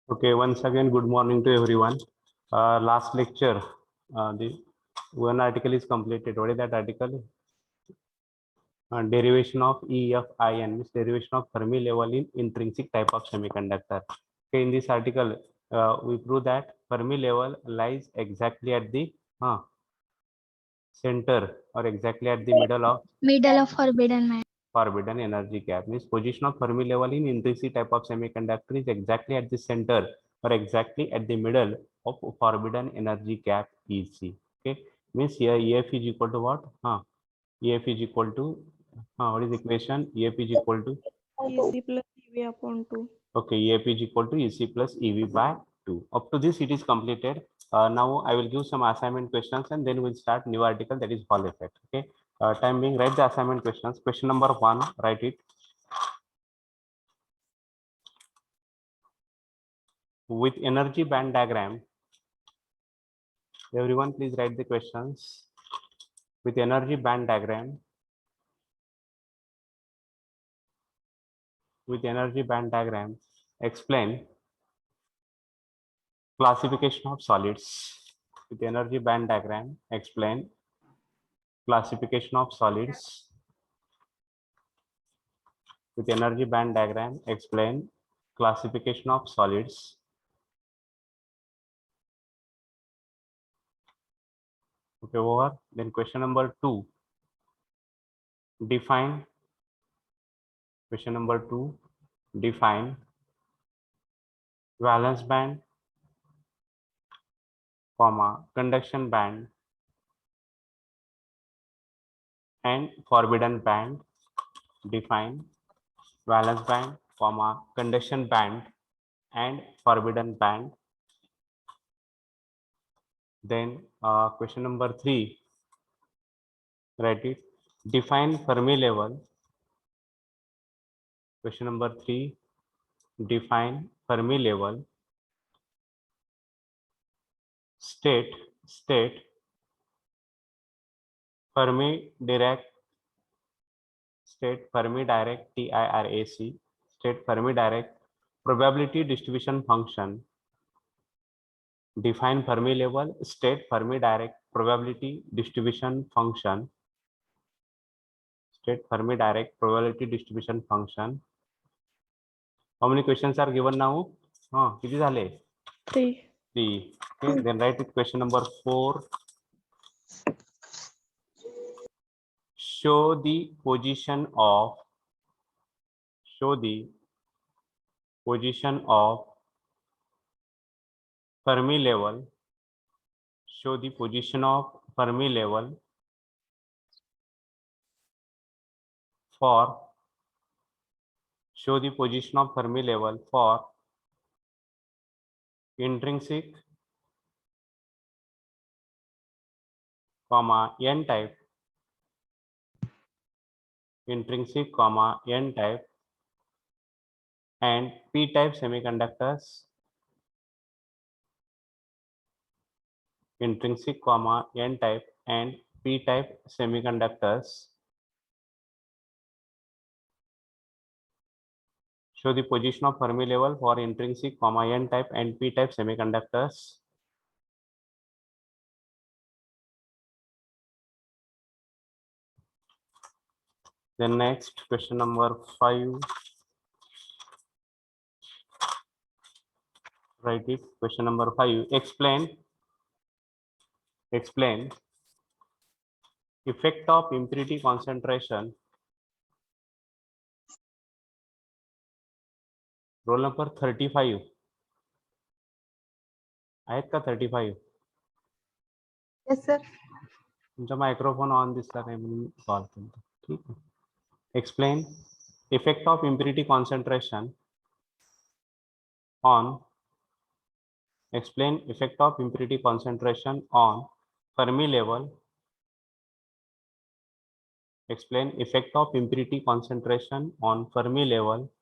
Okay, once again, good morning to everyone. Last lecture, the one article is completed. What is that article? Derivation of EFIN, means derivation of Fermi level in intrinsic type of semiconductor. Okay, in this article, we prove that Fermi level lies exactly at the center or exactly at the Middle of forbidden man. forbidden energy gap. Means position of Fermi level in intrinsic type of semiconductor is exactly at the center or exactly at the middle of forbidden energy gap EC. Okay, means here EF is equal to what? EF is equal to what is the equation? EF is equal to EC plus EV upon 2. okay, EF is equal to EC plus EV by 2. Up to this it is completed. Now I will give some assignment questions and then we'll start new article, that is Hall effect. Okay, time being, write the assignment questions. Question number 1, write it. With energy band diagram, everyone please write the questions. With energy band diagram, explain classification of solids. With energy band diagram, explain classification of solids. With energy band diagram, explain classification of solids. Okay, over. Then question number 2, define. Question number 2, define valence band, comma, conduction band and forbidden band. Define valence band, comma, conduction band and forbidden band. Then question number 3, write it. Define Fermi level. Question number 3, define Fermi level. State Fermi Dirac, state Fermi Dirac, TIRAC, state Fermi Dirac probability distribution function. Define Fermi level, state Fermi Dirac probability distribution function. State Fermi Dirac probability distribution function. How many questions are given now? किती झाले? 3. 3. Okay, then write it. Question number 4. Show the position of Fermi level. Show the position of Fermi level for intrinsic, n type, intrinsic, n type and p type semiconductors. Intrinsic, n type and p type semiconductors. Show the position of Fermi level for intrinsic, n type and p type semiconductors. Then next, question number 5. Write it. Question number 5. Explain effect of impurity concentration. Roll number 35. आहेत का 35? Yes, sir. तुमचा microphone on दिसला नाही म्हणून call केला. ठीक आहे. Explain effect of impurity concentration on. Explain effect of impurity concentration on Fermi level. Explain effect of impurity concentration on Fermi level.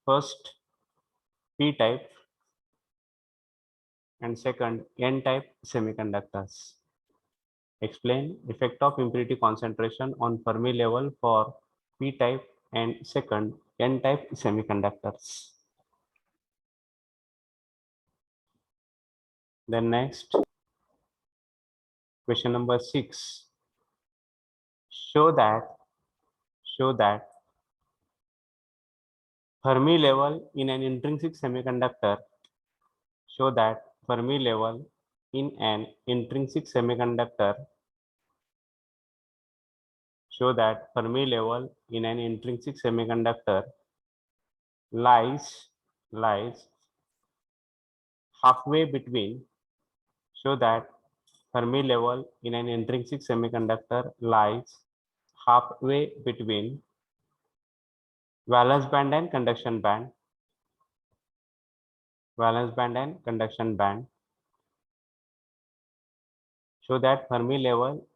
First, p type and second, n type semiconductors. Explain effect of impurity concentration on Fermi level for p type and second, N type semiconductors. Then next, question number 6. Show that Fermi level in an intrinsic semiconductor. Show that Fermi level in an intrinsic semiconductor. Show that Fermi level in an intrinsic semiconductor lies halfway between. Show that Fermi level in an intrinsic semiconductor lies halfway between valence band and conduction band. Valence band and conduction band. Show that Fermi level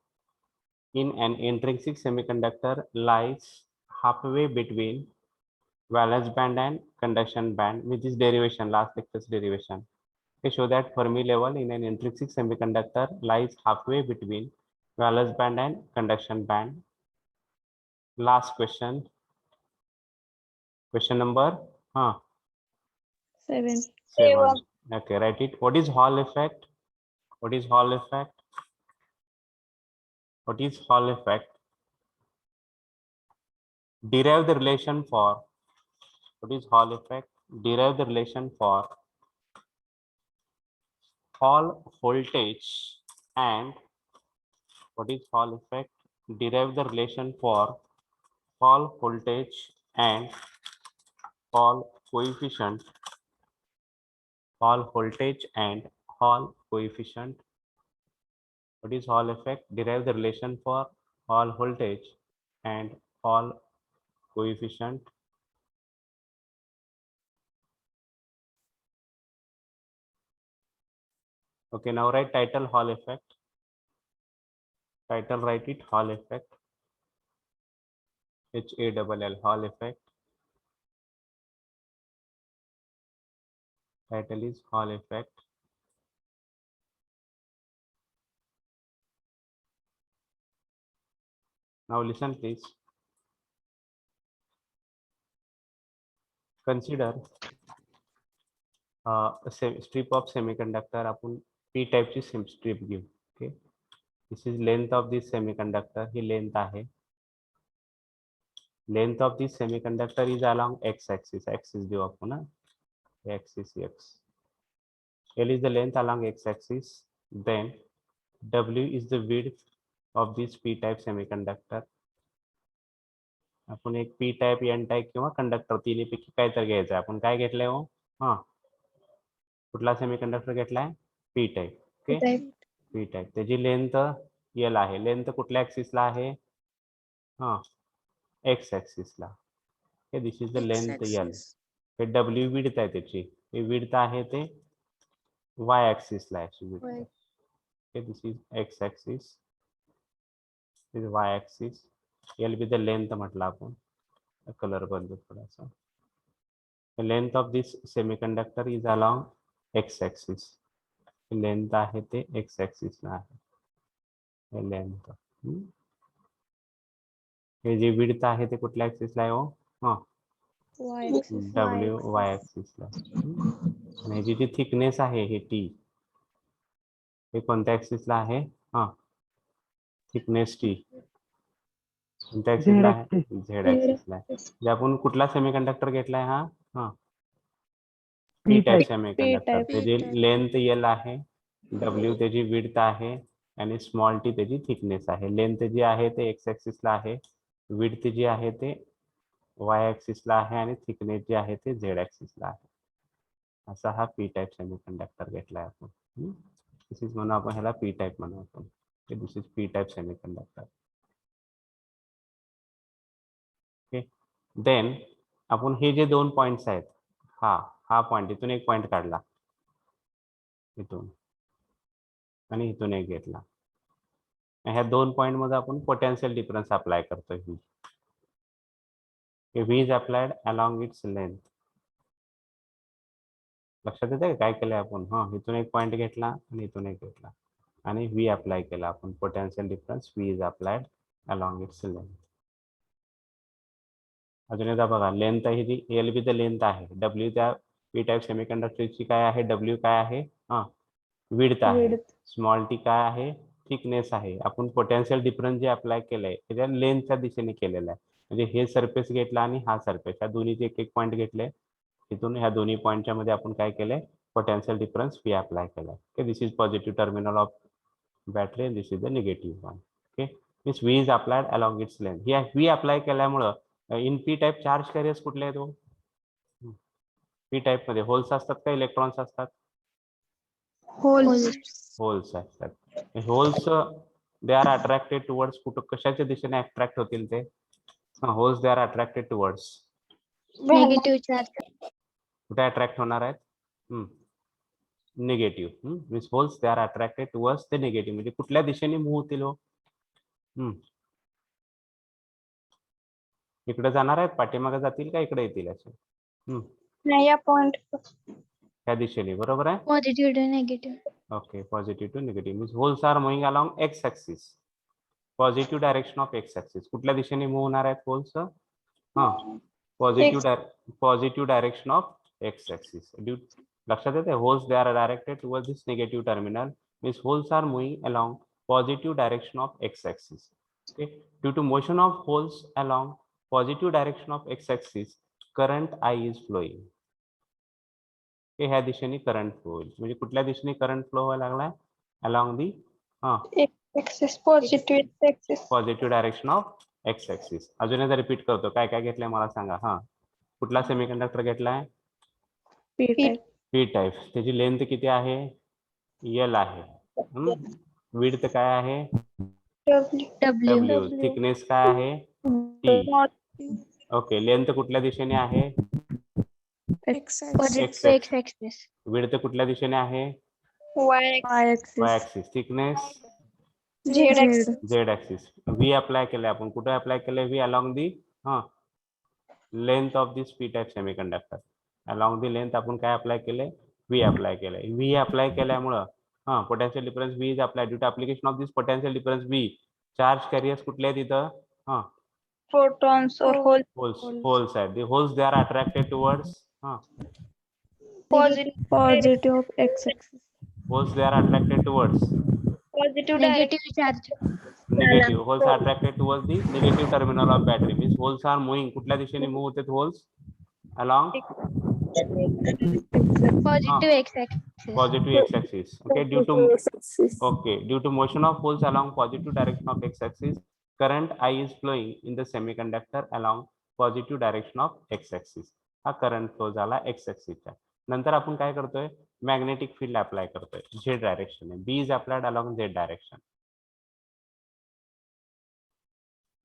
in an intrinsic semiconductor lies halfway between valence band and conduction band, with this derivation, last lecture's derivation. Okay, show that Fermi level in an intrinsic semiconductor lies halfway between valence band and conduction band. Last question. Question number 7. 7. Okay, write it. What is Hall effect? What is Hall effect? What is Hall effect? Derive the relation for. What is Hall effect? Derive the relation for Hall voltage and what is Hall effect? Derive the relation for Hall voltage and Hall coefficient. Hall voltage and Hall coefficient. What is Hall effect? Derive the relation for Hall voltage and Hall coefficient. Okay, now write title Hall effect. Title, write it Hall effect. HALL Hall effect. Title is Hall effect. Now listen please. Consider a strip of semiconductor. आपण P type ची strip घेऊ. Okay. This is length of this semiconductor. He length आहे. Length of this semiconductor is along x-axis. Axis देऊ आपण ना. Axis x. L is the length along x-axis. Then W is the width of this P type semiconductor. आपण एक P type, N type किंवा conductor तिन्हीपैकी काय तर घ्यायचं. आपण काय घेतलंय हो? कुठला सेमीकंडक्टर घेतलाय? P type. Okay, P type. त्याची लेंथ L आहे. लेंथ कुठल्या ऍक्सिसला आहे? एक्स ऍक्सिसला. Okay, this is the length L. हे W विड्थ आहे त्याची. हे विड्थ आहे ते Y ऍक्सिसला आहे. Okay, this is X axis. This is Y axis. L be the length म्हटलं आपण. कलर बदलू थोडासा. The length of this semiconductor is along x-axis. Length आहे ते x-axis ला आहे. Length. हे जे width आहे ते कुठल्या ऍक्सिस ला आहे हो? W y ऍक्सिस ला. आणि ह्याची जी थिकनेस आहे हे T, हे कोणत्या ऍक्सिस ला आहे? थिकनेस T कोणत्या ऍक्सिस ला आहे? Z ऍक्सिस ला आहे. जे आपण कुठला सेमीकंडक्टर घेतलाय हा? P type semiconductor. त्याची लेंथ L आहे, W त्याची विड्थ आहे आणि स्मॉल t त्याची थिकनेस आहे. लेंथ जी आहे ते x ऍक्सिस ला आहे, विड्थ जी आहे ते y ऍक्सिस ला आहे आणि थिकनेस जी आहे ते z ऍक्सिस ला आहे. असा हा P टाइप सेमीकंडक्टर घेतलाय आपण. दिस इज म्हणून आपण ह्याला P टाइप म्हणू आपण. This is P type semiconductor. Okay, then आपण हे जे दोन पॉइंट्स आहेत, हा पॉइंट, इथून एक पॉइंट काढला, इथून आणि इथून एक घेतला. ह्या दोन पॉइंट मध्ये आपण पोटेन्शियल डिफरन्स अप्लाय करतोय. V is applied along its length. लक्षात येते काय केलंय आपण? इथून एक पॉइंट घेतला आणि इथून एक घेतला आणि V अप्लाय केला आपण. Potential difference V is applied along its length. अजून एकदा बघा, length he G L B the length आहे, डब्ल्यू त्या पी टाईप सेमीकंडक्टरची काय आहे, डब्ल्यू काय आहे, हा विड्थ आहे, Width. स्मॉल टी काय आहे, थिकनेस आहे. आपण पोटेन्शियल डिफरन्स जे अप्लाय केलंय त्याच्या लेंथच्या दिशेने केलेलं आहे. म्हणजे हे सरफेस घेतला आणि हा सरफेस, ह्या दोन्हीचे एक एक पॉईंट घेतले, तिथून ह्या दोन्ही पॉईंटच्या मध्ये आपण काय केलंय, पोटेन्शियल डिफरन्स व्ही अप्लाय केलाय. Okay, this is positive terminal of battery and this is the negative one. Okay, means V is applied along its length. या V अप्लाय केल्यामुळं in P type charge carriers कुठले आहेत? P type मध्ये holes असतात का electrons असतात? Holes. Holes असतात. Holes they are attracted towards, कुठं कशाच्या दिशेने अट्रॅक्ट होतील ते? Holes they are attracted towards, Negative charge. कुठे अट्रॅक्ट होणार आहेत? Negative. Means holes they are attracted towards the negative, म्हणजे कुठल्या दिशेने मूव्ह होतील हो? इकडे जाणार आहेत, पाठीमागे जातील का इकडे येतील असे? नाही या पॉइंट त्या दिशेने, बरोबर आहे. Positive to negative. Okay, positive to negative means holes are moving along x axis, positive direction of x axis. कुठल्या दिशेने मूव्ह होणार आहेत holes? Positive direction of x axis. लक्षात येते, holes they are directed towards this negative terminal, means holes are moving along positive direction of x axis. Okay, due to motion of holes along positive direction of x axis, current I is flowing. ह्या दिशेने current flow होईल. म्हणजे कुठल्या दिशेने current flow व्हायला लागलाय? Along the axis positive axis positive direction of X axis. अजून एकदा रिपीट करतो, काय काय घेतलंय मला सांगा. कुठला सेमीकंडक्टर घेतलाय? P type P type. त्याची लेंथ किती आहे? एल आहे. विड्थ काय आहे? W W. थिकनेस काय आहे? टी. ओके, लेंथ कुठल्या दिशेने आहे? Positive X to x axis. Width कुठल्या दिशेने आहे? Y Y axis. Thickness Z axis Z axis. V apply केलंय आपण, कुठे अप्लाय केलंय? V along the length of this P type semiconductor. Along the length आपण काय अप्लाय केलंय? व्ही अप्लाय केलंय. व्ही अप्लाय केल्यामुळं potential difference V is apply. Due to application of this potential difference V, charge carriers कुठले आहेत इथं? Protons और holes आहेत. The holes they are attracted towards positive of X axis holes they are attracted towards Negative charge. negative. Holes are attracted towards the negative terminal of battery. Means holes are moving. कुठल्या दिशेने move होतात holes? along Positive x axis. positive x axis. Okay, due to motion of holes along positive direction of x axis, current I is flowing in the semiconductor along positive direction of x axis. हा current flow झाला x axis चा. नंतर आपण काय करतोय? Magnetic field apply करतोय. Z direction आहे. B is applied along Z direction.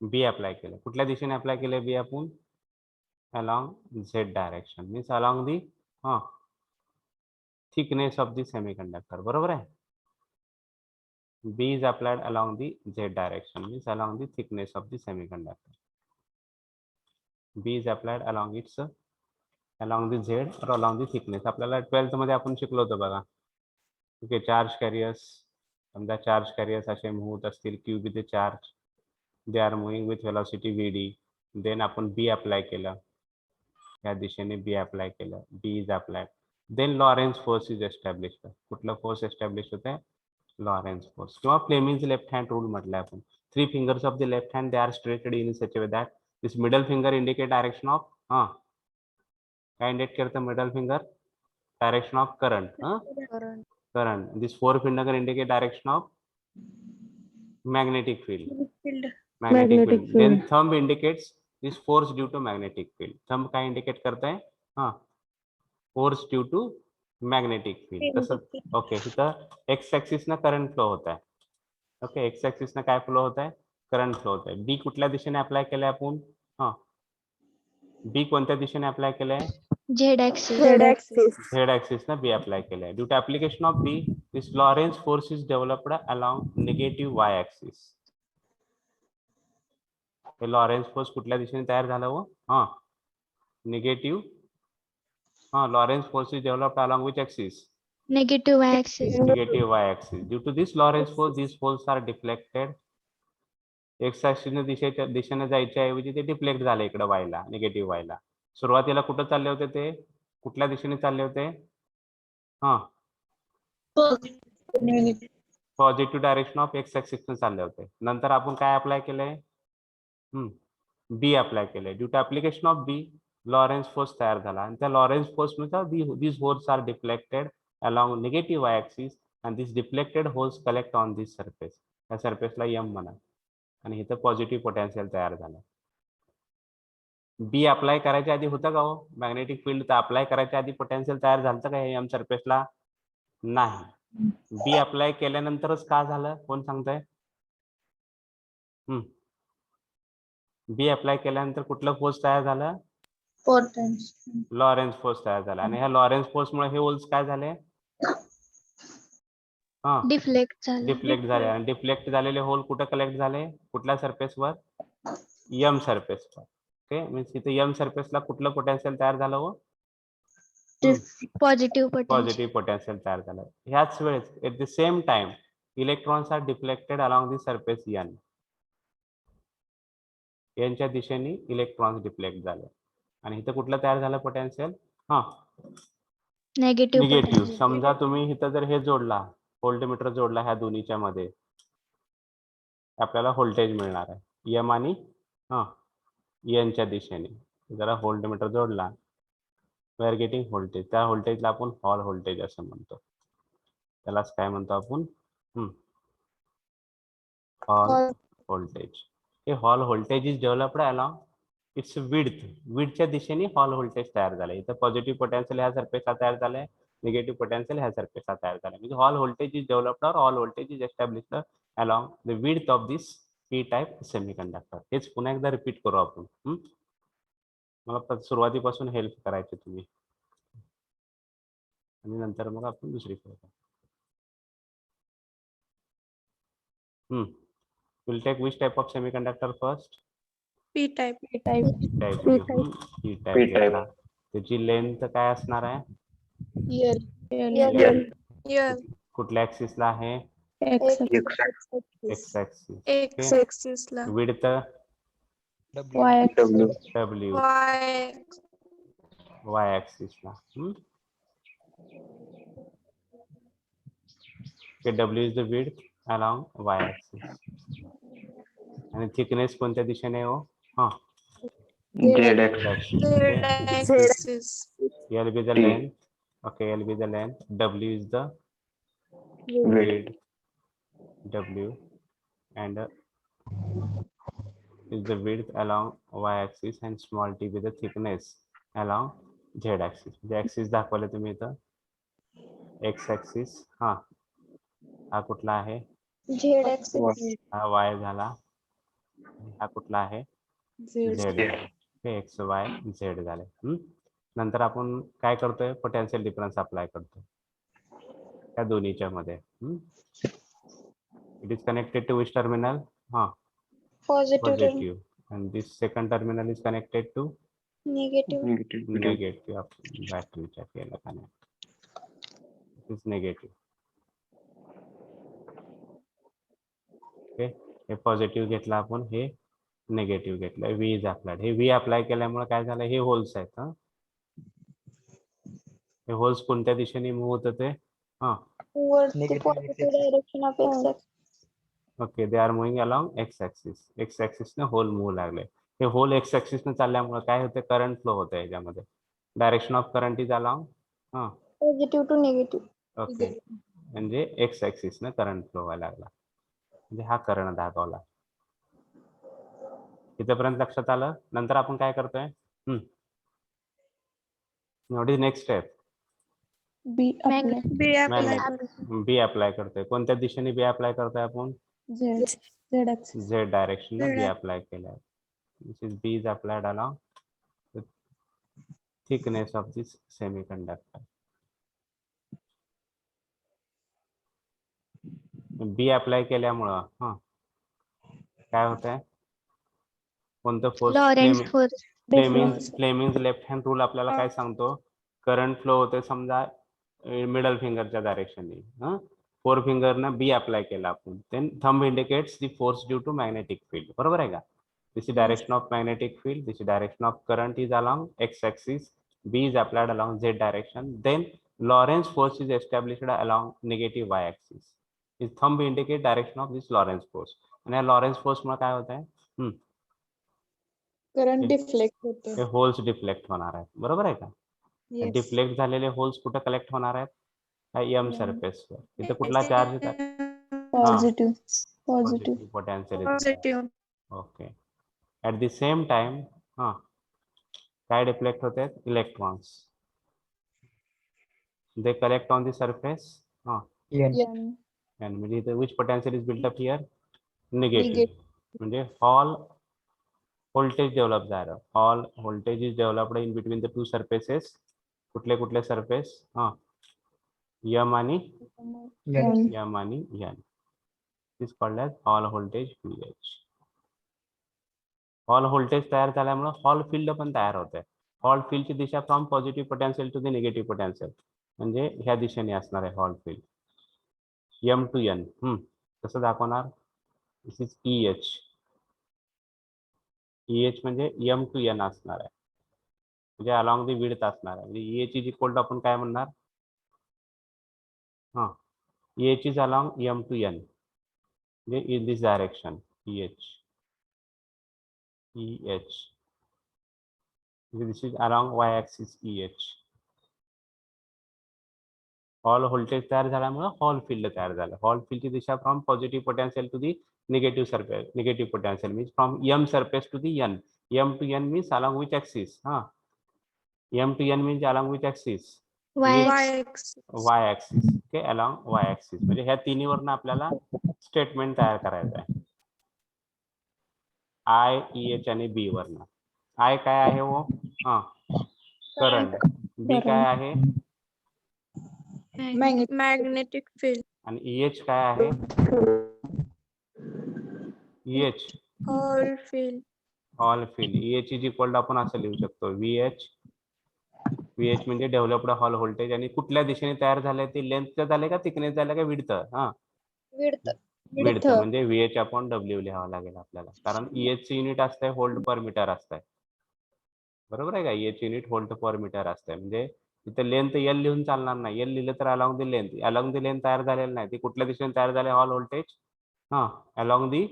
B apply केलं. कुठल्या दिशेने अप्लाय केलं बी आपण? Along Z direction. Means along the thickness of the semiconductor. बरोबर आहे. B is applied along the Z direction, means along the thickness of the semiconductor. B is applied along its along the Z और along the thickness. आपल्याला 12th मध्ये आपण शिकलो होतो बघा. Okay, charge carriers, समजा चार्ज कॅरियर्स असे move होत असतील, Q with the charge, they are moving with velocity V D. Then आपण बी अप्लाय केलं, या दिशेने बी अप्लाय केलं, B is apply. Then Lorentz force is establish. कुठला फोर्स एस्टॅब्लिश होत आहे? लॉरेन्स फोर्स, किंवा फ्लेमिंग्स लेफ्ट हँड रूल म्हटलंय आपण. 3 fingers of the left hand they are stretched in such a way that this middle finger indicate direction of काय indicate करतं middle finger? Direction of current. Current. This 4 finger indicate direction of magnetic field. Magnetic field. Then thumb indicates this force due to magnetic field. Thumb काय indicate करताय? Force due to magnetic field. तसं okay, इथं X axis न current flow होत आहे. Okay, x axis न काय flow होत आहे? करंट फ्लो होत आहे. बी कुठल्या दिशेने अप्लाय केलंय आपण? बी कोणत्या दिशेने अप्लाय केलंय? Z axis. झेड ऍक्सिस न बी अप्लाय केलंय. Due to application of B, this Lorentz force is developed along negative Y axis. हे लॉरेन्स फोर्स कुठल्या दिशेने तयार झालं हो? Negative. Lorentz force is developed along which axis? Negative y axis. Negative y axis. Due to this Lorentz force, these poles are deflected X ऍक्सिसने दिशेने जायच्या ऐवजी ते डिफ्लेक्ट झाले इकडे वायला, निगेटिव्ह वायला. सुरुवातीला कुठं चालले होते ते, कुठल्या दिशेने चालले होते? हा, पॉझिटिव्ह डायरेक्शन ऑफ एक्स ऍक्सिसने चालले होते. नंतर आपण काय अप्लाय केलंय? बी अप्लाय केलंय. Due to application of B Lorentz force तयार झाला, आणि त्या लॉरेन्स फोर्स नुसार these holes are deflected along negative y axis and these deflected holes collect on this surface. या सरफेसला एम म्हणा, आणि इथं पॉझिटिव्ह पोटेन्शियल तयार झालं. बी अप्लाय करायच्या आधी होतं का हो मॅग्नेटिक फील्ड? अप्लाय करायच्या आधी पोटेन्शियल तयार झालं का एम सरफेसला? नाही. बी अप्लाय केल्यानंतरच का झालं, कोण सांगतंय? बी अप्लाय केल्यानंतर कुठलं फोर्स तयार झालं? लॉरेन्स फोर्स तयार झाला, आणि ह्या लॉरेन्स फोर्समुळे हे होल्स काय झाले? डिफ्लेक्ट झालं. डिफ्लेक्ट झाले, आणि डिफ्लेक्ट झालेले होल कुठे कलेक्ट झाले? कुठल्या सरफेसवर? एम सरफेसवर. ओके, मीन्स इथे एम सरफेसला कुठलं पोटेन्शियल तयार झालं हो? Positive potential. पॉझिटिव्ह पोटेन्शियल तयार झालं. ह्याच वेळेस at the same time electrons are deflected along the surface N. एनच्या दिशेने इलेक्ट्रॉन्स डिफ्लेक्ट झाले, आणि इथं कुठलं तयार झालं पोटेन्शियल? निगेटिव्ह. समजा तुम्ही इथं जर हे जोडला, व्होल्टमीटर जोडला ह्या दोन्हीच्या मध्ये, आपल्याला व्होल्टेज मिळणार आहे एम आणि एनच्या दिशेने. जरा व्होल्टमीटर जोडला, वी आर गेटिंग व्होल्टेज. त्या व्होल्टेजला आपण हॉल व्होल्टेज असं म्हणतो. त्यालाच काय म्हणतो आपण? Hall voltage. हे Hall voltage is developed along its विड्थच्या दिशेने हॉल व्होल्टेज तयार झालं. इथं पॉझिटिव्ह पोटेन्शियल ह्या सरफेसला तयार झालंय, निगेटिव्ह पोटेन्शियल ह्या सरफेसला तयार झालं. म्हणजे हॉल व्होल्टेज इज डेव्हलप्ड और Hall voltage is established along the width of this P type semiconductor. हेच पुन्हा एकदा रिपीट करू आपण. मला सुरुवातीपासून हेल्प करायची तुम्ही, आणि नंतर मग आपण दुसरीकडे. We'll take which type of semiconductor first? P type. P type घेतला. त्याची लेंथ काय असणार आहे? कुठल्या ऍक्सिसला आहे? X axis. ला. Width Y W. Y ऍक्सिसला. W is the width along y axis. आणि थिकनेस कोणत्या दिशेने हो? Z axis. L be the length. Okay, L be the length. W is the width. W and is the width along y axis, and small t be the thickness along z axis. The axis दाखवले तुम्ही इथं. X axis हा कुठला आहे? Z axis. हा y झाला. हा कुठला आहे? Z. एक्स वाय झेड झाले. नंतर आपण काय करतोय? पोटेन्शियल डिफरन्स अप्लाय करतोय त्या दोन्हीच्या मध्ये. It is connected to which terminal? Positive. and this second terminal is connected to Negative. negative. बॅटरीच्या केला connect. it is negative. Okay, हे पॉझिटिव्ह घेतला आपण, हे निगेटिव्ह घेतलंय. V is applied. हे व्ही अप्लाय केल्यामुळे काय झालं? हे होल्स आहेत. हे होल्स कोणत्या दिशेने मूव्ह होत ते? Direction of X axis. Okay, they are moving along X axis. X axis ने होल मूव्ह लागले. हे होल एक्स ऍक्सिस ने चालल्यामुळे काय होते? करंट फ्लो होते याच्यामध्ये. Direction of current is along Positive to negative. Okay, म्हणजे एक्स ऍक्सिस ने करंट फ्लो व्हायला लागला, म्हणजे हा करंट दाखवला. इथेपर्यंत लक्षात आलं? नंतर आपण काय करतोय? What is next step? B apply करतोय. कोणत्या दिशेने बी अप्लाय करतोय आपण? झेड डायरेक्शन बी अप्लाय केलाय. This is B is applied along the thickness of this semiconductor. B apply केल्यामुळं काय होतंय? कोणतं force? Lorentz force. Fleming left hand rule आपल्याला काय सांगतो? करंट फ्लो होते समजा मिडल फिंगरच्या डायरेक्शनने. फोर फिंगर ना बी अप्लाय केला आपण, then thumb indicates the force due to magnetic field. बरोबर आहे का? This is direction of magnetic field, this is direction of current is along x axis, b is applied along z direction, then Lorentz force is established along negative y axis. This thumb indicate direction of this Lorentz force. आणि या Lorentz force मुळे काय होत आहे? Current हे- deflect होते. हे holes deflect होणार आहेत. बरोबर आहे का? Yes. डिफ्लेक्ट झालेले होल्स कुठे कलेक्ट होणार आहेत? एम सरफेसवर. इथे कुठला चार्ज येतात? Positive positive positive potential. Positive. Okay. At the same time काय डिफ्लेक्ट होत आहेत? Electrons. They collect on the surface. म्हणजे इथे which potential is built up here? Negative. म्हणजे हॉल voltage develop झालं. all voltage is developed in between the two surfaces. कुठले कुठले surface? M आणि M आणि N. This is called as hall voltage VH. hall voltage तयार झाल्यामुळे Hall field पण तयार होते. हॉल फील्डची दिशा from positive potential to the negative potential, म्हणजे ह्या दिशेने असणार आहे Hall field. M to N. कसं दाखवणार? This is EH. EH म्हणजे M to N असणार आहे, म्हणजे अलॉंग द विड्थ असणार आहे. म्हणजे EH इज इक्वल टू आपण काय म्हणणार? EH is along M to N, म्हणजे in this direction EH. This is along y axis EH. Hall voltage तयार झाल्यामुळे हॉल फील्ड तयार झालं. हॉल फील्डची दिशा from positive potential to the negative surface. Negative potential means from M surface to the N. M to N means along which axis? M to N means along which axis? Y axis. Okay, along Y axis. म्हणजे ह्या तिन्हीवरनं आपल्याला statement तयार करायचं आहे. I, EH आणि B वरनं. I काय आहे वो? करंट. B काय आहे? Magnetic field. आणि EH काय आहे? EH Hall field. Hall field. EH is equal to आपण असं लिहू शकतो VH. VH म्हणजे डेव्हलप्ड हॉल व्होल्टेज. आणि कुठल्या दिशेने तयार झालंय ते लेंथचं झालंय का थिकनेस झालं का विड्थ? विड्थ म्हणजे VH अपॉन W लिहावं लागेल आपल्याला, कारण EH चे युनिट असतंय व्होल्ट पर मीटर असतंय. बरोबर आहे का? EH युनिट व्होल्ट पर मीटर असतंय. म्हणजे तिथे लेंथ L लिहून चालणार नाही. L लिहिलं तर along the length. Along the length तयार झालेलं नाही. ती कुठल्या दिशेने तयार झाले Hall voltage? Along the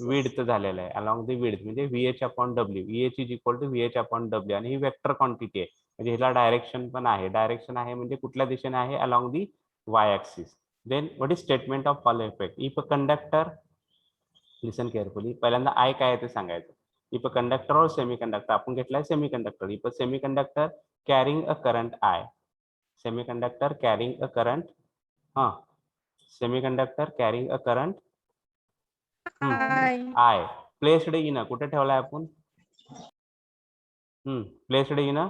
width झालेलं आहे. अलॉंग दी विड्थ म्हणजे VH upon W. EH is equal to VH upon W. आणि ही वेक्टर क्वांटिटी आहे, म्हणजे हिला डायरेक्शन पण आहे. डायरेक्शन आहे म्हणजे कुठल्या दिशेने आहे? Along the Y axis. Then what is statement of Hall effect? If a conductor, listen carefully. पहिल्यांदा I काय आहे ते सांगायचं. If a conductor or semiconductor, आपण घेतलाय semiconductor. If a semiconductor carrying a current I, semiconductor carrying a current, semiconductor carrying a current I, placed in a, कुठे ठेवलाय आपण? Placed in a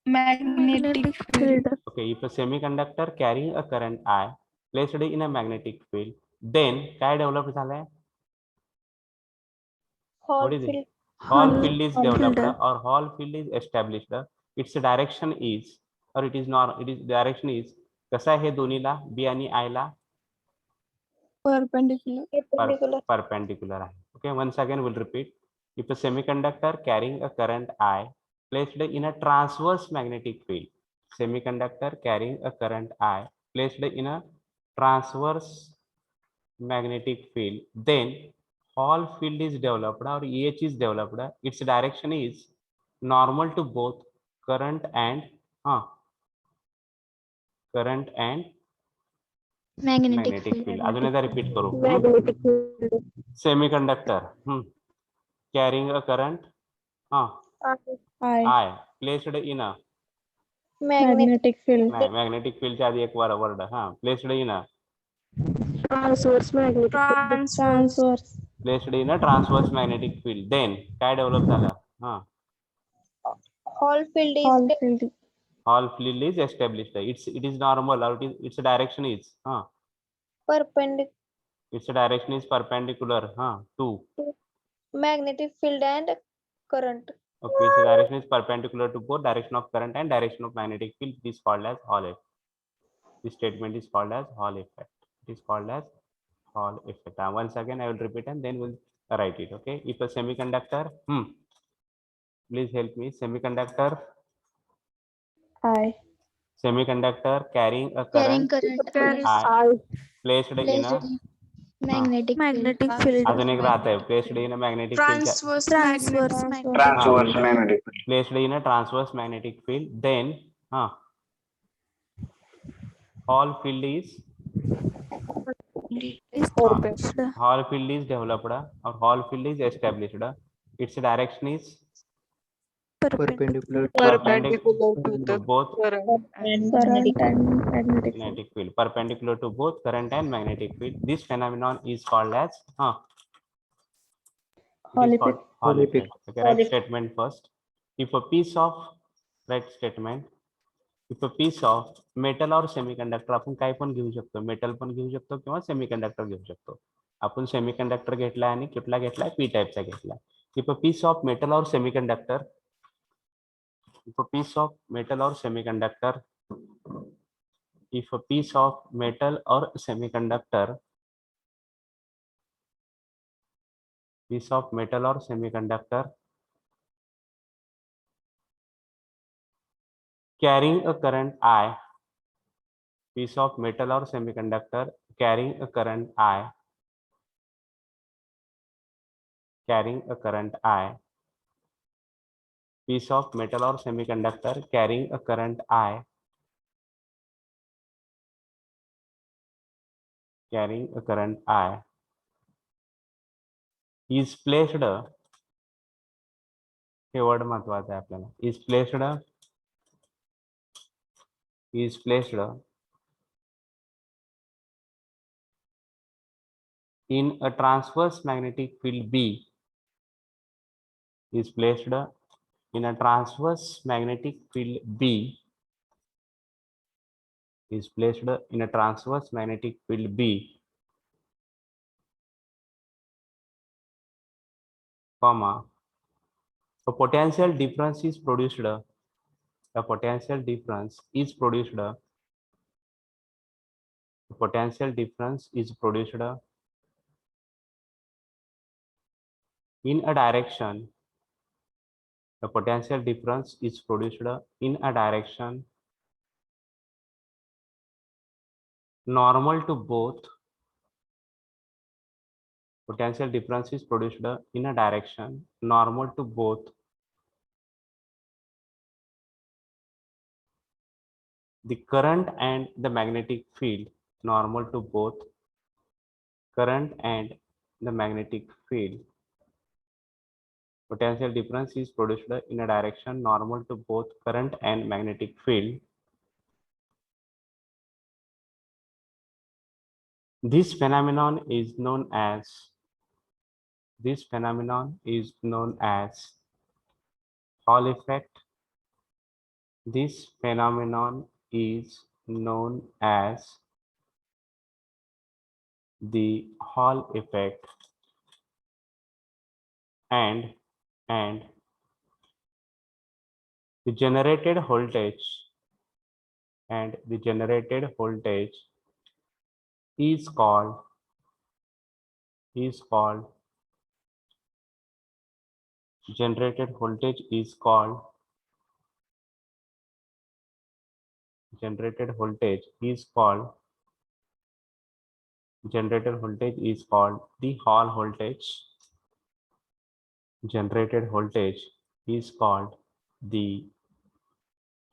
magnetic field. okay. If a semiconductor carrying a current I placed in a magnetic field, then काय develop झालंय? What is it? Hall field is developed or Hall field is established. Its direction is, or it is not, it is direction is, कसा आहे हे दोन्हीला? B आणि I La perpendicular आहे. Okay, once again we'll repeat. If a semiconductor carrying a current I placed in a transverse magnetic field, semiconductor carrying a current I placed in a transverse magnetic field, then Hall field is developed or EH is developed. Its direction is normal to both current and magnetic field. अजून एकदा repeat करू. Semiconductor carrying a current I placed in a magnetic field. magnetic field च्या आधी एक word placed in a transverse placed in a transverse magnetic field. Then काय develop झालं? Hall field. Hall field is established. It is normal, or its direction is perpendicular. its direction is perpendicular to magnetic field and current. okay. Its direction is perpendicular to both direction of current and direction of magnetic field. It is called as Hall effect. This statement is called as Hall effect. It is called as Hall effect. Once again, I will repeat and then we'll write it. Okay. If a semiconductor, please help me. Semiconductor carrying a Carrying current current I placed in placed a in magnetic field. अजून एक राहत है placed in a magnetic field. Transverse magnetic field. Placed in a transverse magnetic field. Then Hall field is Hall field is developed or Hall field is established. Its direction is Perpendicular to both Current and magnetic magnetic field. Perpendicular to both current and magnetic field. This phenomenon is called as Hall effect. Okay, right statement first. If a piece of right statement. If a piece of metal or semiconductor, आपण काय पण घेऊ शकतो, metal पण घेऊ शकतो किंवा semiconductor घेऊ शकतो. आपण सेमीकंडक्टर घेतला आणि कुठला घेतला, पी टाइपचा घेतला. If a piece of metal or semiconductor, if a piece of metal or semiconductor, if a piece of metal or semiconductor, piece of metal or semiconductor carrying a current I, piece of metal or semiconductor carrying a current I, carrying a current I, piece of metal or semiconductor carrying a current I, carrying a current I, is placed, हे word महत्वाचं आहे आपल्याला, is placed in a transverse magnetic field B, is placed in a transverse magnetic field B, is placed in a transverse magnetic field B, comma, a potential difference is produced, a potential difference is produced, a potential difference is produced in a direction, the potential difference is produced in a direction normal to both, potential difference is produced in a direction normal to both the current and the magnetic field, normal to both current and the magnetic field. Potential difference is produced in a direction normal to both current and magnetic field. This phenomenon is known as Hall effect. This phenomenon is known as the Hall effect, and the generated voltage is called generated voltage is called the Hall voltage. Generated voltage is called the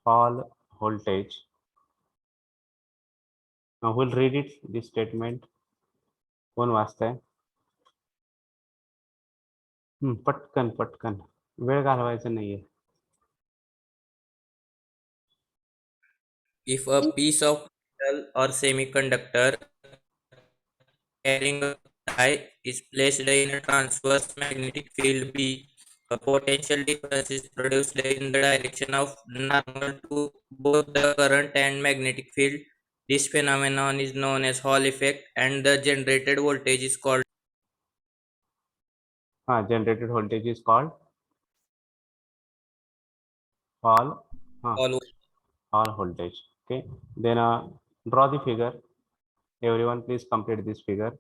Hall voltage. Now we'll read it, this statement. कोण वाचतंय? पटकन वेळ घालवायचा नाहीये. If a piece of metal or semiconductor carrying a die is placed in a transverse magnetic field B, a potential difference is produced in the direction of normal to both the current and magnetic field. This phenomenon is known as Hall effect, and the generated voltage is called Generated voltage is called Hall Hall. voltage. Okay, then Draw the figure. Everyone, please complete this figure.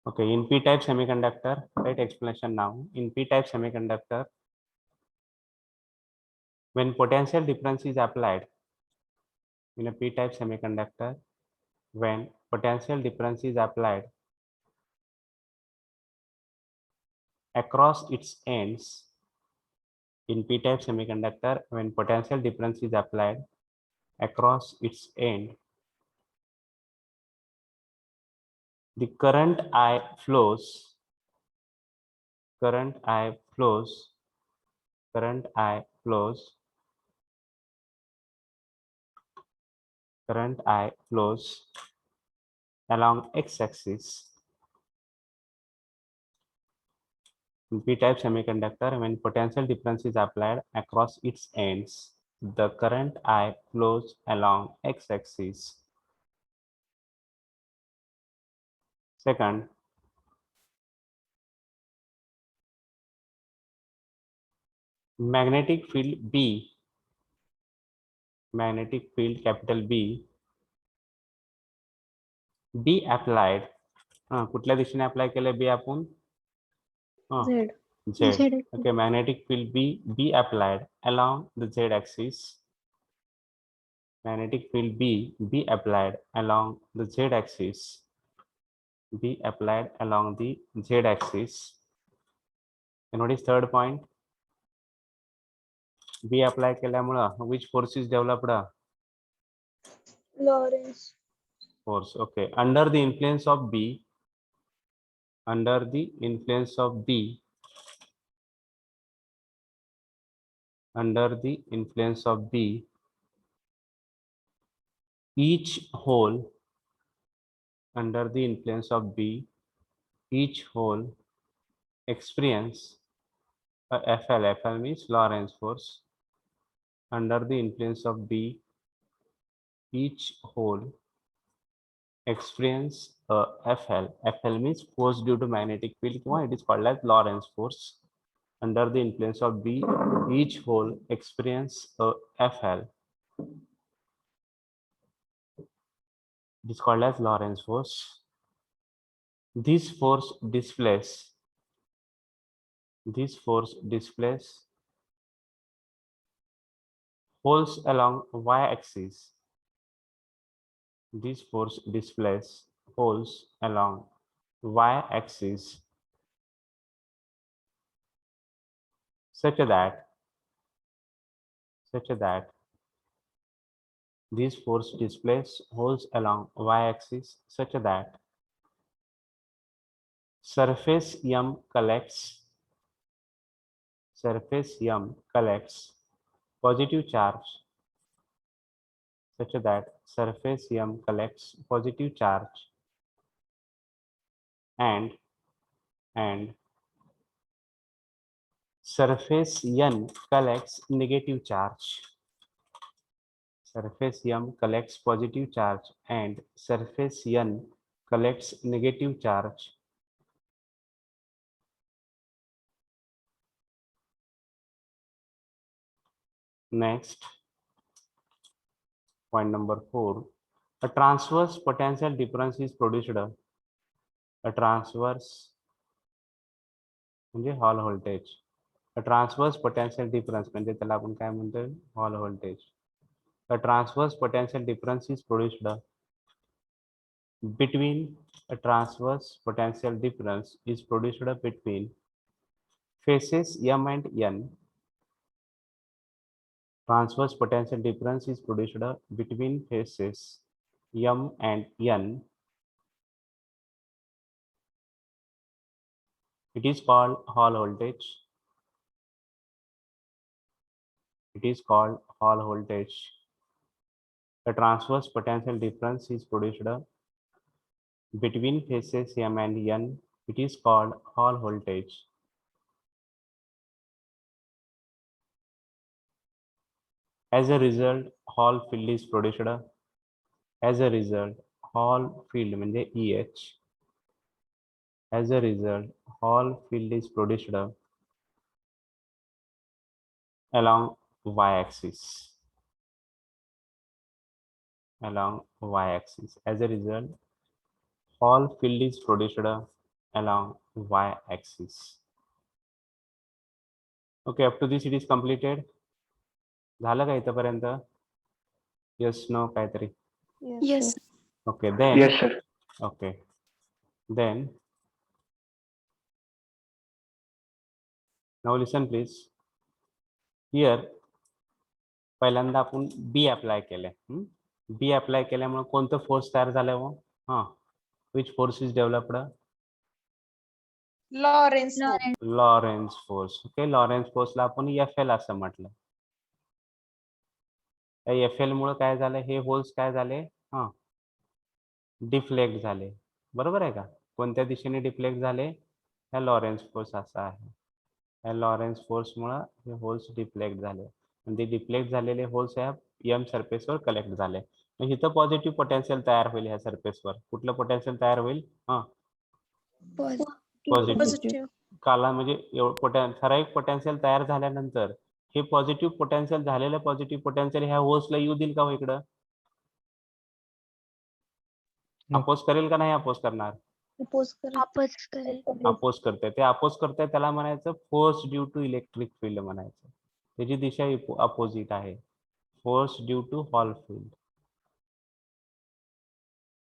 Okay, in p-type semiconductor, right? Explanation now. In p-type semiconductor, when potential difference is applied in a p-type semiconductor, when potential difference is applied across its ends, in p-type semiconductor, when potential difference is applied across its end, the current I flows, current I flows, current I flows, current I flows along x-axis. In p-type semiconductor, when potential difference is applied across its ends, the current I flows along x-axis. Second, magnetic field B, magnetic field capital B, B applied. कुठल्या दिशेने apply केलं B आपण? Z. Z. Okay, magnetic field B applied along the Z axis. Magnetic field B applied along the Z axis. B applied along the Z axis. And what is third point? B apply केल्यामुळं which force is developed? Lorentz. Force. Okay. Under the influence of B, under the influence of B, under the influence of B, each hole, under the influence of B, each hole experience a FL means Lorentz force. Under the influence of B, each hole experience a FL means force due to magnetic field. It is called as Lorentz force. Under the influence of B, each hole experience a FL. It is called as Lorentz force. This force displaces holes along y-axis. This force displaces holes along y-axis such that this force displaces holes along y-axis such that surface M collects positive charge, such that surface M collects positive charge and surface N collects negative charge. Surface M collects positive charge and surface N collects negative charge. Next, point number 4. A transverse potential difference is produced. A transverse म्हणजे Hall voltage. A transverse potential difference म्हणजे त्याला आपण काय म्हणतो? Hall voltage. A transverse potential difference is produced between a transverse potential difference is produced between faces M and N. Transverse potential difference is produced between faces M and N. It is called Hall voltage. It is called Hall voltage. The transverse potential difference is produced between faces M and N. It is called Hall voltage. As a result, Hall field is produced. As a result, hall field म्हणजे EH. As a result, Hall field is produced along y-axis. Along y-axis. As a result, Hall field is produced along y-axis. Okay, up to this it is completed. झालं का इथपर्यंत? Yes, no, काहीतरी. Yes. Okay, then. Yes, sir. Okay, then. Now listen, please. Here, पहिल्यांदा आपण B apply केले. B apply केल्यामुळे कोणतं force तयार झालं हो? Which force is developed? Lawrence. Lorentz force. Okay, Lorentz force ला आपण FL असं म्हटलं. FL मुळे काय झालं? हे होल्स काय झाले? डिफ्लेक्ट झाले. बरोबर आहे का? कोणत्या दिशेने डिफ्लेक्ट झाले? हा लॉरेन्स फोर्स असा आहे. या लॉरेन्स फोर्स मुळे हे होल्स डिफ्लेक्ट झाले. म्हणजे डिफ्लेक्ट झालेले होल्स या M सरफेसवर कलेक्ट झाले. मग इथं पॉझिटिव्ह पोटेन्शियल तयार होईल ह्या सरफेसवर. कुठलं पोटेन्शियल तयार होईल? पॉझिटिव्ह. काला म्हणजे ठराविक पोटेन्शियल तयार झाल्यानंतर हे पॉझिटिव्ह पोटेन्शियल झालेलं पॉझिटिव्ह पोटेन्शियल ह्या होल्सला येऊ देईल का हो इकडं? अपोज करेल का नाही अपोज करणार? अपोज करते. ते अपोज करते त्याला म्हणायचं force due to electric field म्हणायचं. त्याची दिशा अपोजिट आहे. Force due to Hall field.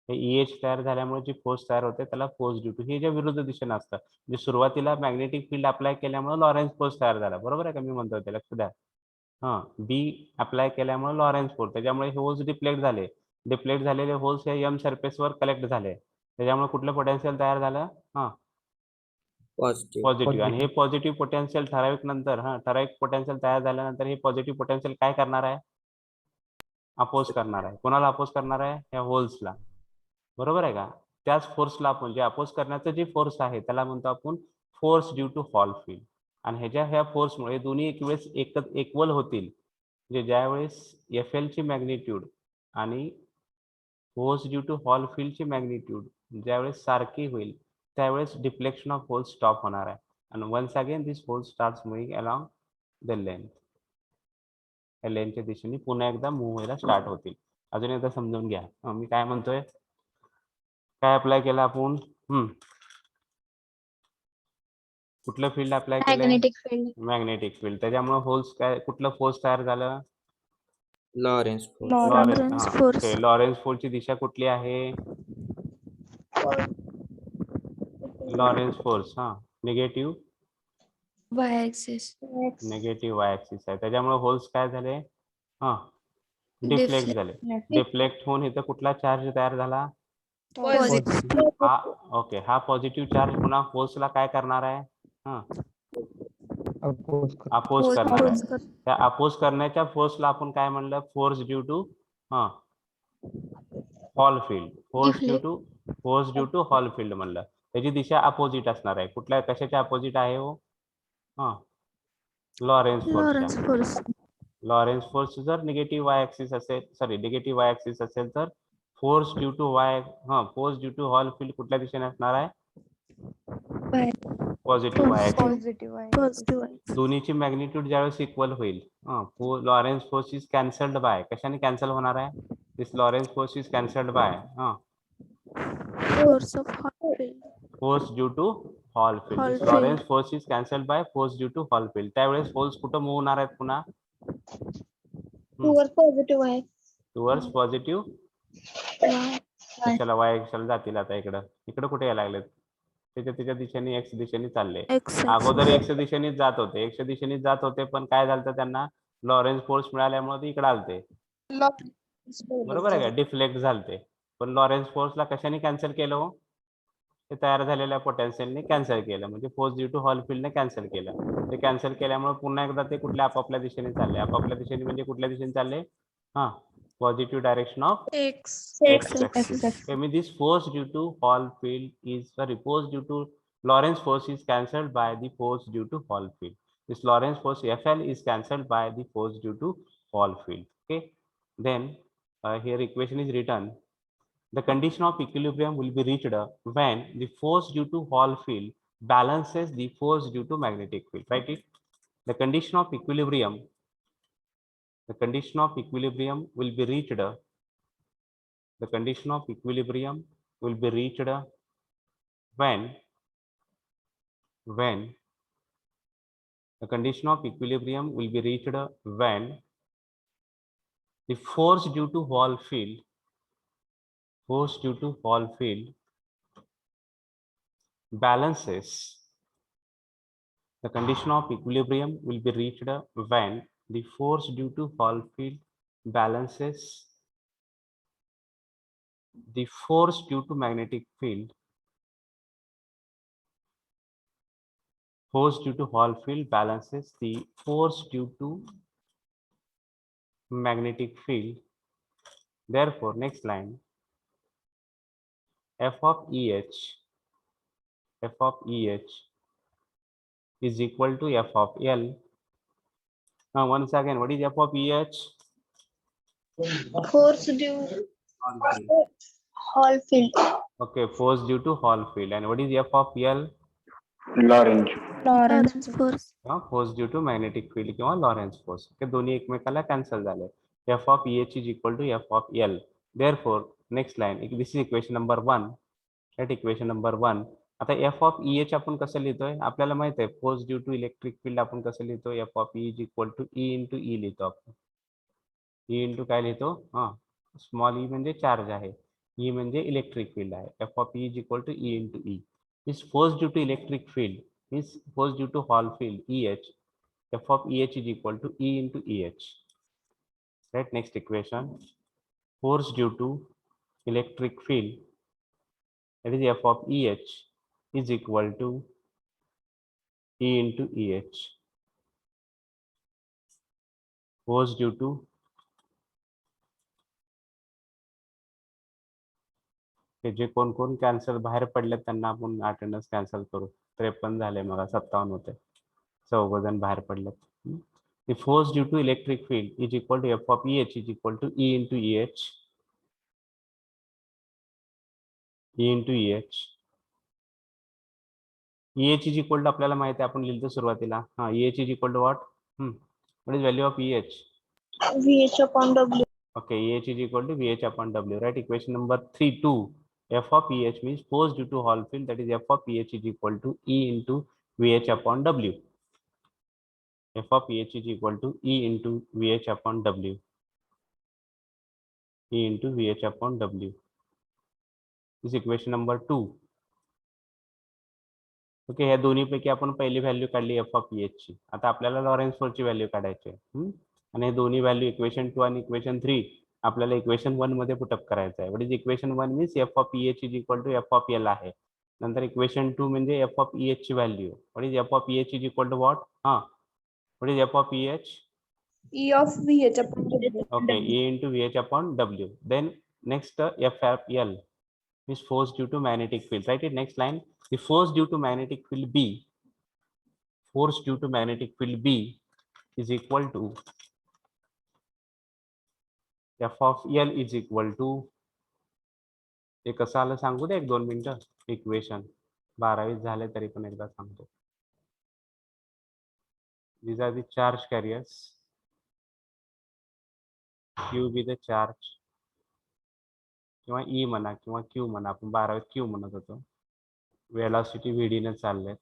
हे EH तयार झाल्यामुळे जी फोर्स तयार होते त्याला फोर्स ड्यू टू. हे जे विरुद्ध दिशेने असतं. म्हणजे सुरुवातीला मॅग्नेटिक फील्ड अप्लाय केल्यामुळे लॉरेन्स फोर्स तयार झाला. बरोबर आहे का? मी म्हणतो ते लक्ष द्या. B अप्लाय केल्यामुळे लॉरेन्स फोर्स. त्याच्यामुळे हे होल्स डिफ्लेक्ट झाले. डिफ्लेक्ट झालेले होल्स हे M सरफेसवर कलेक्ट झाले. त्याच्यामुळे कुठलं पोटेन्शियल तयार झालं? पॉझिटिव्ह. आणि हे पॉझिटिव्ह पोटेन्शियल ठराविक नंतर ठराविक पोटेन्शियल तयार झाल्यानंतर हे पॉझिटिव्ह पोटेन्शियल काय करणार आहे? अपोज करणार आहे. कोणाला अपोज करणार आहे? या होल्सला. बरोबर आहे का? त्याच फोर्सला आपण जे अपोज करण्याचं जे फोर्स आहे त्याला म्हणतो आपण force due to Hall field. आणि ह्या फोर्समुळे दोन्ही एक वेळेस इक्वल होतील. म्हणजे ज्यावेळेस FL ची मॅग्निट्यूड आणि फोर्स ड्यू टू हॉल फील्डची मॅग्निट्यूड ज्यावेळेस सारखी होईल त्यावेळेस डिफ्लेक्शन ऑफ होल्स स्टॉप होणार आहे. आणि once again this holes starts moving along the length. या लेंथच्या दिशेने पुन्हा एकदा मूव्ह व्हायला स्टार्ट होतील. अजून एकदा समजून घ्या. मी काय म्हणतोय? काय अप्लाय केलं आपण? कुठलं फील्ड अप्लाय केलंय? Magnetic field. Magnetic field. त्याच्यामुळे होल्स काय कुठलं फोर्स तयार झालं? Lawrence force. लॉरेन्स फोर्सची दिशा कुठली आहे? Lorentz force negative y-axis. Negative y-axis आहे. त्याच्यामुळे होल्स काय झाले? डिफ्लेक्ट झाले. डिफ्लेक्ट होऊन इथं कुठला चार्ज तयार झाला? ओके. हा पॉझिटिव्ह चार्ज पुन्हा फोर्सला काय करणार आहे? अपोज करणार आहे. त्या अपोज करण्याच्या फोर्सला आपण काय म्हणलं? Force due to Hall field. Force due to Hall field म्हणलं. त्याची दिशा अपोजिट असणार आहे. कुठल्या कशाच्या अपोजिट आहे हो? Lorentz force. लॉरेन्स फोर्स जर निगेटिव्ह y-axis असेल, निगेटिव्ह y-axis असेल तर force due to Hall field कुठल्या दिशेने असणार आहे? Positive y-axis. दोन्हीची मॅग्निट्यूड ज्यावेळेस इक्वल होईल Lorentz force is cancelled by. कशाने कॅन्सल होणार आहे? This Lorentz force is cancelled by force due to Hall field. Lorentz force is cancelled by force due to Hall field. त्यावेळेस holes कुठं move होणार आहेत पुन्हा? Towards positive. कशाला y कशाला जातील आता इकडं कुठे यायला लागलेत? त्याच्या दिशेने X दिशेने चालले. अगोदर X दिशेने जात होते. पण काय झालं त्यांना? लॉरेन्स फोर्स मिळाल्यामुळे ते इकडे आलते. बरोबर आहे का? डिफ्लेक्ट झालते. पण लॉरेन्स फोर्सला कशाने कॅन्सल केलं हो? ते तयार झालेल्या पोटेन्शियलने कॅन्सल केलं. म्हणजे फोर्स ड्यू टू हॉल फील्डने कॅन्सल केलं. ते कॅन्सल केल्यामुळे पुन्हा एकदा ते कुठल्या आपापल्या दिशेने चालले. आपापल्या दिशेने म्हणजे कुठल्या दिशेने चालले? Positive direction of X. x-axis. This force due to Hall field is force due to Lorentz force is cancelled by the force due to Hall field. This Lorentz force FL is cancelled by the force due to Hall field. Okay. Then here equation is written. The condition of equilibrium will be reached when the force due to Hall field balances the force due to magnetic field. Write it. The condition of equilibrium. The condition of equilibrium will be reached. The condition of equilibrium will be reached when the condition of equilibrium will be reached when the force due to Hall field balances. The condition of equilibrium will be reached when the force due to Hall field balances the force due to magnetic field. Force due to Hall field balances the force due to magnetic field. Therefore, next line, f of EH is equal to f of L. Now, once again, what is f of EH? Force due Hall field. Okay, force due to Hall field. And what is f of L? Lorentz. Lorentz force. Force due to magnetic field किंवा Lawrence force. हे दोन्ही एकमेकाला cancel झाले. f of EH is equal to f of L. Therefore, next line, this is equation number 1. Right, equation number 1. आता f of EH आपण कसं लिहितोय? आपल्याला माहित आहे force due to electric field आपण कसं लिहितो? f of E is equal to E into E लिहितो आपण. E into काय लिहितो? स्मॉल e म्हणजे चार्ज आहे. E म्हणजे इलेक्ट्रिक फील्ड आहे. f of E is equal to E into E. This force due to electric field means force due to Hall field EH. F of EH is equal to E into EH. Right, next equation. Force due to electric field, that is f of EH, is equal to E into EH. Force due to जे कोण कोण cancel बाहेर पडले त्यांना आपण attendance cancel करू. 53 झाले, मग 57 होते. 14 जण बाहेर पडलेत. The force due to electric field is equal to f of EH is equal to E into EH. E into EH. EH is equal to आपल्याला माहिती आहे, आपण लिहितो सुरुवातीला. EH is equal to what? What is value of EH? VH upon W. Okay, EH is equal to VH upon W. Right, equation number 3, 2. F of EH means force due to Hall field, that is f of EH is equal to E into VH upon W. F of EH is equal to E into VH upon W. E into VH upon W. This is equation number 2. Okay, ह्या दोन्हीपैकी आपण पहिली value काढली F of EH ची. आता आपल्याला Lawrence फोर्सची value काढायची आहे. आणि हे दोन्ही व्हॅल्यू इक्वेशन 2 आणि इक्वेशन 3 आपल्याला इक्वेशन 1 मध्ये पुटअप करायचं आहे. What is equation 1 means F of EH is equal to F of L आहे. नंतर इक्वेशन 2 म्हणजे एफ ऑफ EH ची value. What is F of EH is equal to what? What is F of EH? E of VH upon W. Okay, E into VH upon W. Then next F of L is force due to magnetic field. Write it, next line. The force due to magnetic field B, force due to magnetic field B is equal to F of L is equal to, हे कसं आलं सांगू दे 1-2 मिनिटं. Equation 12 झाले तरी पण एकदा सांगतो. These are the charge carriers. Q be the charge किंवा E म्हणा किंवा Q म्हणा, आपण 12 Q म्हणत होतो. वेलॉसिटी VD ने चाललेत.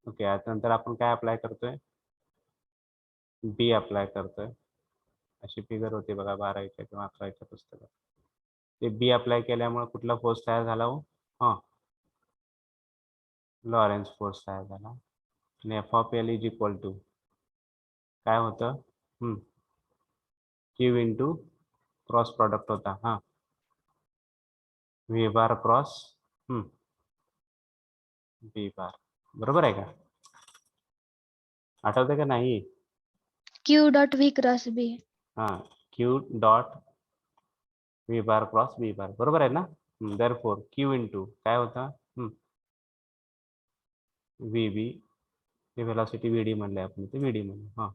ओके, आता नंतर आपण काय अप्लाय करतोय? बी अप्लाय करतोय. अशी फिगर होती बघा 12वीच्या किंवा 11वीच्या पुस्तकात. ते बी अप्लाय केल्यामुळे कुठला फोर्स तयार झाला हो? लॉरेन्स फोर्स तयार झाला. आणि F of L is equal to काय होतं? क्यू इंटू क्रॉस प्रॉडक्ट होता. V bar cross B bar. बरोबर आहे का? आठवतं का नाही? Q dot V cross B. Q dot V bar cross B bar. बरोबर आहे ना? देअरफॉर क्यू इंटू काय होता? V B. ते व्हेलॉसिटी व्ही म्हणले आपण, ते व्ही म्हणू.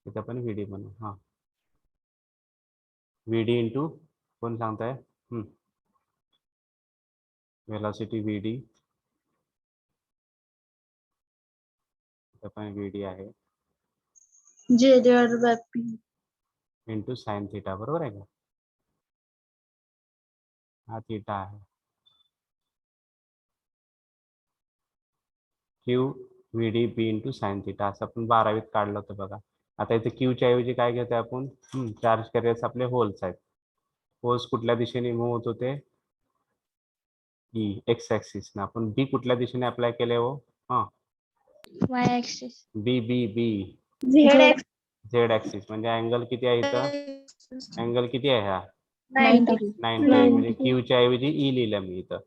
इथं पण व्ही म्हणू. व्ही डी इंटू कोण सांगताय? वेलॉसिटी VD, पण VD आहे J divided by P. Into sine theta, बरोबर आहे का? हा थीटा आहे. Q VD P into sine theta असं आपण 12वीत काढलं होतं बघा. आता इथे क्यूच्या ऐवजी काय घेतोय आपण? चार्ज कॅरियर्स आपले होल्स आहेत. होल्स कुठल्या दिशेने मूव्ह होत होते? एक्स ऍक्सिस ना. आपण बी कुठल्या दिशेने अप्लाय केले हो? हा Y axis. B B B Z Z axis म्हणजे अँगल किती आहे इथं? अँगल किती आहे हा? 90. 90 आहे. म्हणजे क्यूच्या ऐवजी ई लिहिलं मी इथं.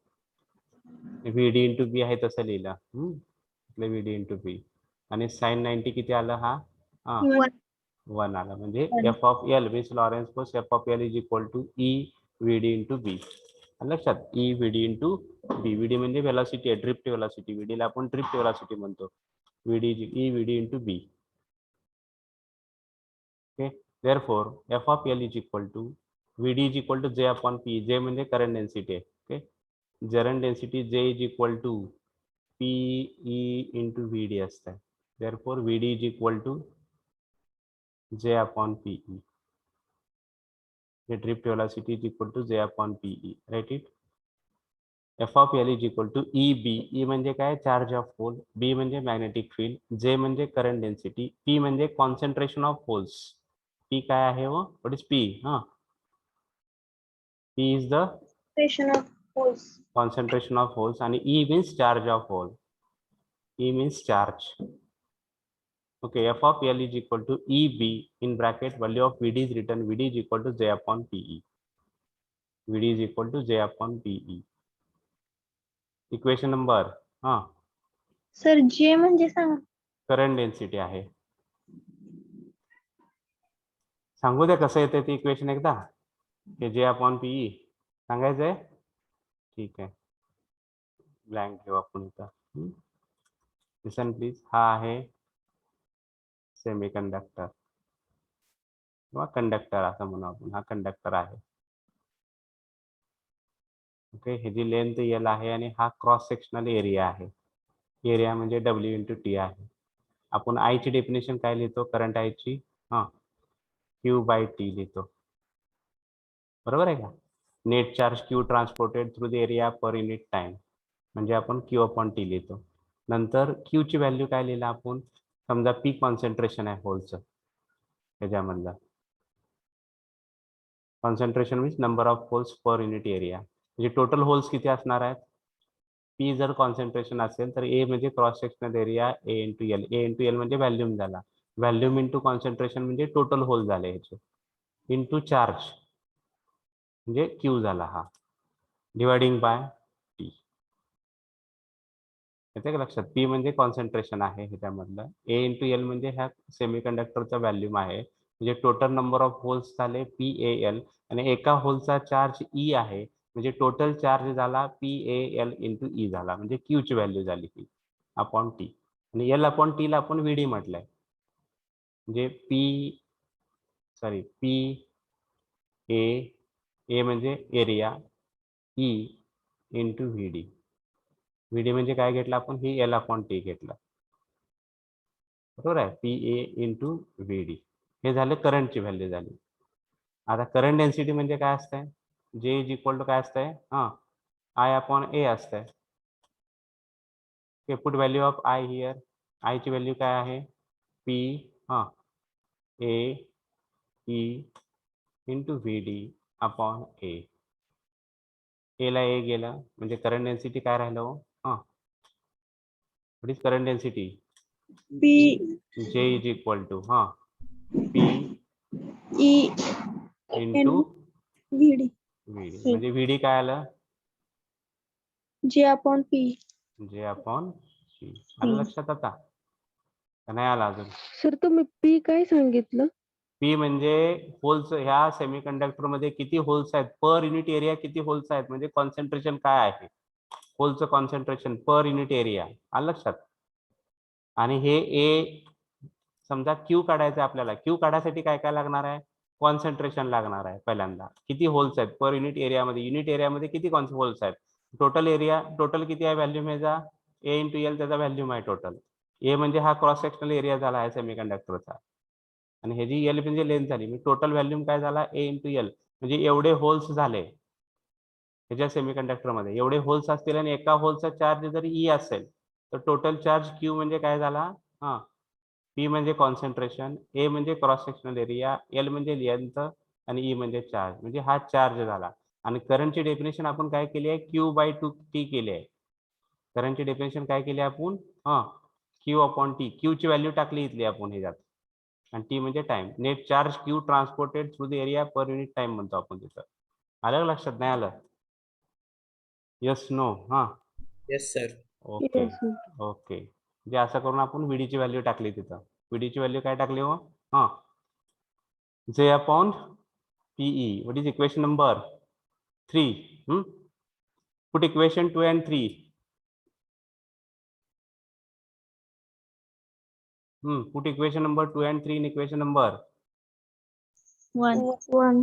VD इंटू बी आहे तसं लिहिलं. VD इंटू बी आणि साइन 90 किती आलं हा? 1 आलं. म्हणजे F of L means Lorentz force F of L is equal to E VD into B. लक्षात, E VD into B. VD म्हणजे वेलॉसिटी आहे, ड्रिफ्ट वेलॉसिटी. VD ला आपण ड्रिफ्ट वेलॉसिटी म्हणतो. E VD into B. Okay, therefore f of L is equal to VD is equal to J upon P. J म्हणजे current density आहे. Okay, current density J is equal to PE into VD असतं. therefore VD is equal to J upon PE. The drift velocity is equal to J upon PE. Write it. F of L is equal to EB. E म्हणजे काय? Charge of hole. B म्हणजे magnetic field. J म्हणजे current density. P म्हणजे concentration of holes. P काय आहे हो? What is P? P is the concentration of force. concentration of holes and E means charge of hole. E means charge. Okay, F of L is equal to EB in bracket value of VD is written. VD is equal to J upon PE. VD is equal to J upon PE. Equation number Sir, J म्हणजे सांगा. Current density आहे. सांगू द्या कसं येते ती equation एकदा. हे J upon PE सांगायचंय. ठीक आहे, ब्लँक घेऊ आपण इथं. Listen please. हा आहे सेमीकंडक्टर किंवा कंडक्टर असं म्हणू आपण. हा कंडक्टर आहे. ओके, ह्याची लेंथ L आहे आणि हा क्रॉस सेक्शनल एरिया आहे. एरिया म्हणजे W इंटू टी आहे. आपण I ची डेफिनेशन काय लिहितो? करंट I ची Q बाय टी लिहितो. बरोबर आहे का? Net charge Q transported through the area per unit time म्हणजे आपण Q अपॉन टी लिहितो. नंतर Q ची व्हॅल्यू काय लिहिला आपण? समजा P कॉन्सन्ट्रेशन आहे होलचं ह्याच्यामधलं. Concentration means number of holes per unit area. म्हणजे टोटल होल्स किती असणार आहेत? P जर कॉन्सन्ट्रेशन असेल तर A म्हणजे cross sectional area A into L. A into L म्हणजे व्हॅल्यूम झाला. व्हॅल्यूम इंटू कॉन्सन्ट्रेशन म्हणजे टोटल होल झाले ह्याचे. इंटू चार्ज म्हणजे Q झाला हा. Dividing bye T. येते का लक्षात? P म्हणजे कॉन्सन्ट्रेशन आहे ह्याच्यामधलं. A इंटू एल म्हणजे ह्या सेमीकंडक्टरचा व्हॅल्यूम आहे. म्हणजे टोटल नंबर ऑफ होल्स झाले PAL आणि एका होलचा चार्ज E आहे. म्हणजे टोटल चार्ज झाला PAL इंटू ई झाला. म्हणजे Q ची व्हॅल्यू झाली P अपॉन टी. आणि L अपॉन टी ला आपण VD म्हटलंय. म्हणजे A म्हणजे area, E into VD. VD म्हणजे काय घेतलं आपण? ही L अपॉन टी घेतला. बरोबर आहे? PA into VD. हे झालं करंटची व्हॅल्यू झाली. आता करंट डेन्सिटी म्हणजे काय असतंय? J इज इक्वल टू काय असतंय? I अपॉन A असतंय. Okay, put value of I here. I ची व्हॅल्यू काय आहे? P A E into VD upon A. A ला A गेलं म्हणजे करंट डेन्सिटी काय राहिलं हो? What is current density? P J is equal to P E into VD. VD. म्हणजे VD काय आलं? J upon P. J upon P. आलं लक्षात आता? का नाही आला अजून? सर तुम्ही पी काय सांगितलं? P म्हणजे होल्स. ह्या सेमीकंडक्टर मध्ये किती होल्स आहेत पर युनिट एरिया, किती होल्स आहेत म्हणजे कॉन्सन्ट्रेशन काय आहे होलचं कॉन्सन्ट्रेशन पर युनिट एरिया. आलं लक्षात? आणि हे A समजा Q काढायचं आपल्याला. Q काढायसाठी काय काय लागणार आहे? कॉन्सन्ट्रेशन लागणार आहे पहिल्यांदा. किती होल्स आहेत पर युनिट एरियामध्ये किती होल्स आहेत. टोटल एरिया टोटल किती आहे व्हॅल्यूम ह्याचा ए इंटू एल त्याचा व्हॅल्यूम आहे टोटल. ए म्हणजे हा क्रॉस सेक्शनल एरिया झाला आहे सेमीकंडक्टरचा आणि ह्याची एल म्हणजे लेंथ झाली. मी टोटल व्हॅल्यूम काय झाला ए इंटू एल म्हणजे एवढे होल्स झाले ह्याच्या सेमीकंडक्टरमध्ये. एवढे होल्स असतील आणि एका होलचा चार्ज जर ई असेल तर टोटल चार्ज क्यू म्हणजे काय झाला. हा पी म्हणजे कॉन्सन्ट्रेशन, ए म्हणजे क्रॉस सेक्शनल एरिया, एल म्हणजे लेंथ आणि ई म्हणजे चार्ज. म्हणजे हा चार्ज झाला. आणि करंटची डेफिनेशन आपण काय केली आहे क्यू बाय 2t केली आहे. करंटची डेफिनेशन काय केली आपण क्यू अपॉन टी. क्यू ची व्हॅल्यू टाकली इथली आपण ह्याच्यात आणि टी म्हणजे time. Net charge Q transported through the area per unit time म्हणतो आपण तिथं. आलं लक्षात नाही आलं. Yes no. Yes, sir. Okay Yes, sir. Okay. म्हणजे असं करून आपण व्हीडी ची व्हॅल्यू टाकली तिथं. व्हीडी ची व्हॅल्यू काय टाकली हो J upon PE. What is equation number 3. Put equation 2 and 3. Put equation number 2 and 3 in equation number 1.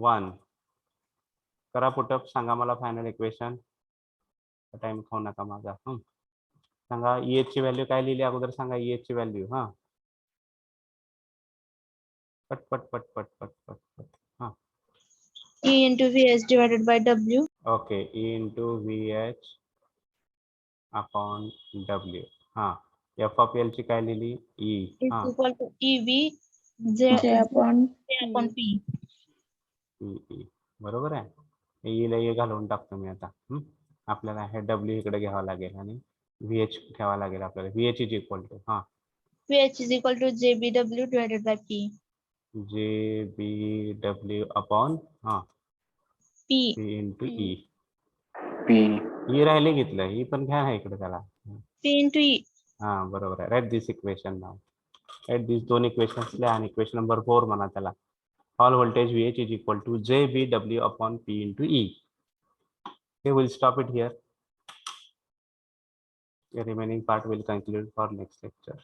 1. करा पुटअप. सांगा मला फायनल इक्वेशन. टाइम खाऊ नका माझा. सांगा EH ची व्हॅल्यू काय लिहिली अगोदर सांगा. EH ची व्हॅल्यू पट पट पट पट पट पट पट. E into Vs divided by W. Okay. E into VH upon W. F of L ची काय लिहिली E. Is equal to EV J upon P. E. बरोबर आहे. E ला ए घालून टाकतो मी आता. आपल्याला हे W इकडे घ्यावं लागेल आणि VH घ्यावा लागेल आपल्याला. VH is equal to VH is equal to JBW divided by P. JBW upon P. P into E. P. E राहिले घेतलं. E पण घ्या ना इकडे त्याला. P into E. बरोबर आहे. Write this equation now. Write this दोन इक्वेशन्स लिहा आणि इक्वेशन नंबर 4 म्हणा त्याला. All voltage VH is equal to JBW upon P into E. Okay, we'll stop it here. The remaining part will conclude for next lecture.